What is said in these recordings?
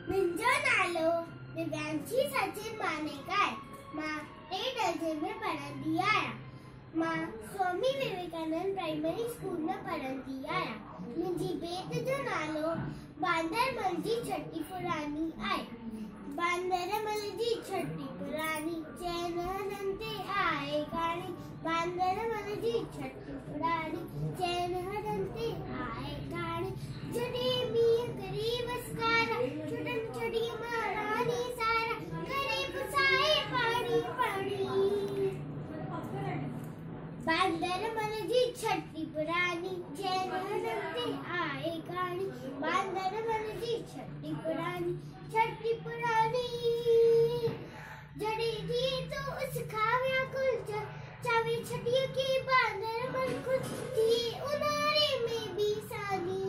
मुंहिंजो नालो दिव्यांशी सचिन मानेका आहे। मां 3 दर्जे में पढ़ंदी आहियां। मां स्वामी विवेकानंद प्राइमरी स्कूल में पढ़ंदी आहियां। मुंहिंजी बेट जो नालो बांदरमल जी छटी पुरानी आहे। बांदरमल जी छटी पुरानी चैन हणनि ते आहे काणी। बांदरमल जी छटी पुरानी चैन हणनि ते आहे काणी। जॾहिं मींहुं करे वसकारा छुटनि छड़ी महारानी सारा करे पुसाए पाणी पाणी। बांदरमल जी छटी पुरानी चैन हणनि ते आहे काणी। बांदरमल जी छटी पुरानी जॾहिं जी तो उस खाव्या कुल चावे छटिया के बांदरमल खुद थी उन्हारे में भी सानी।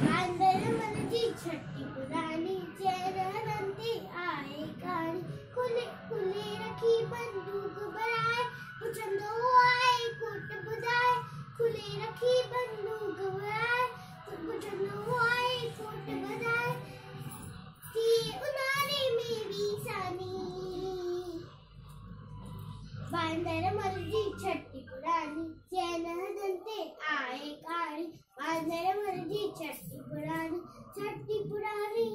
बांदरमल जी छटी पुरानी चैन हणनि ते आहे काणी। खुले खुले रखी बंदूक बराए पुछंदो आहे कोट ॿुधाए। खुले रखी बंदूक बराए पुछंदो आहे कोट ॿुधाए थी उन्हारे में भी सानी। बांदरमल जी छटी पुरानी चैन हणनि ते आहे काणी। बांदरमल जी छटी पुरानी